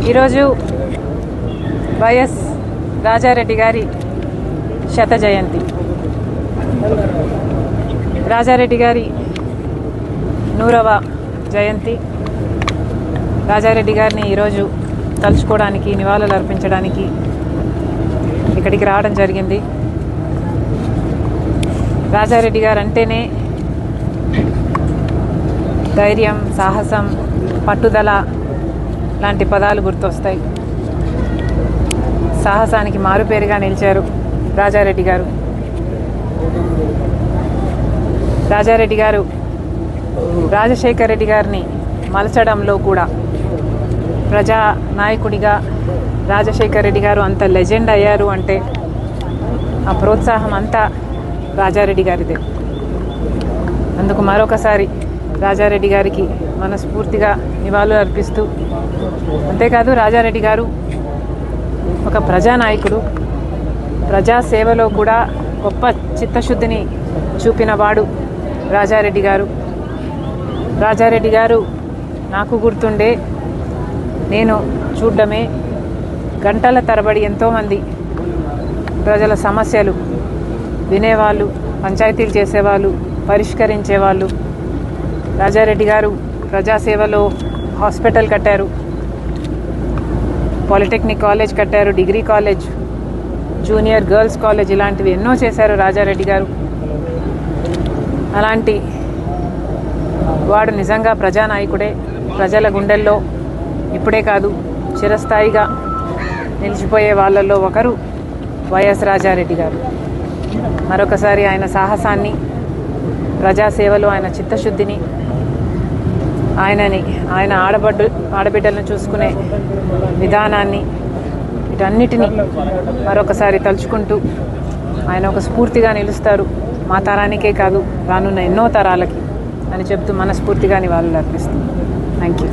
ఈరోజు వైఎస్ రాజారెడ్డి గారి శత జయంతి. రాజారెడ్డి గారి 100వ జయంతి. రాజారెడ్డి గారిని ఈరోజు తలుచుకోవడానికి, నివాళులు అర్పించడానికి ఇక్కడికి రావడం జరిగింది. రాజారెడ్డి గారు అంటేనే ధైర్యం, సాహసం, పట్టుదల లాంటి పదాలు గుర్తొస్తాయి. సాహసానికి మారుపేరుగా నిలిచారు రాజారెడ్డి గారు. రాజారెడ్డి గారు రాజశేఖర్ రెడ్డి గారిని మలచడంలో కూడా ప్రజా నాయకుడిగా రాజశేఖర్ రెడ్డి గారు అంత లెజెండ్ అయ్యారు అంటే ఆ ప్రోత్సాహం అంతా రాజారెడ్డి గారిదే. అందుకు మరొకసారి రాజారెడ్డి గారికి మనస్ఫూర్తిగా నివాళులు అర్పిస్తూ, అంతేకాదు రాజారెడ్డి గారు ఒక ప్రజానాయకుడు, ప్రజాసేవలో కూడా గొప్ప చిత్తశుద్ధిని చూపినవాడు రాజారెడ్డి గారు. రాజారెడ్డి గారు నాకు గుర్తుండే, నేను చూడడమే, గంటల తరబడి ఎంతోమంది ప్రజల సమస్యలు వినేవాళ్ళు, పంచాయతీలు చేసేవాళ్ళు, పరిష్కరించేవాళ్ళు. రాజారెడ్డి గారు ప్రజాసేవలో హాస్పిటల్ కట్టారు, పాలిటెక్నిక్ కాలేజ్ కట్టారు, degree college, junior girls college, ఇలాంటివి ఎన్నో చేశారు రాజారెడ్డి గారు. అలాంటి వాడు నిజంగా ప్రజానాయకుడే. ప్రజల గుండెల్లో ఇప్పుడే కాదు, చిరస్థాయిగా నిలిచిపోయే వాళ్ళల్లో ఒకరు వైఎస్ రాజారెడ్డి గారు. మరొకసారి ఆయన సాహసాన్ని, ప్రజాసేవలో ఆయన చిత్తశుద్ధిని, ఆయన ఆడబిడ్డలను చూసుకునే విధానాన్ని, వీటన్నిటినీ మరొకసారి తలుచుకుంటూ ఆయన ఒక స్ఫూర్తిగా నిలుస్తారు. మా తరానికే కాదు, రానున్న ఎన్నో తరాలకి అని చెప్తూ మనస్ఫూర్తిగా నివాళులు అర్పిస్తాం. Thank you.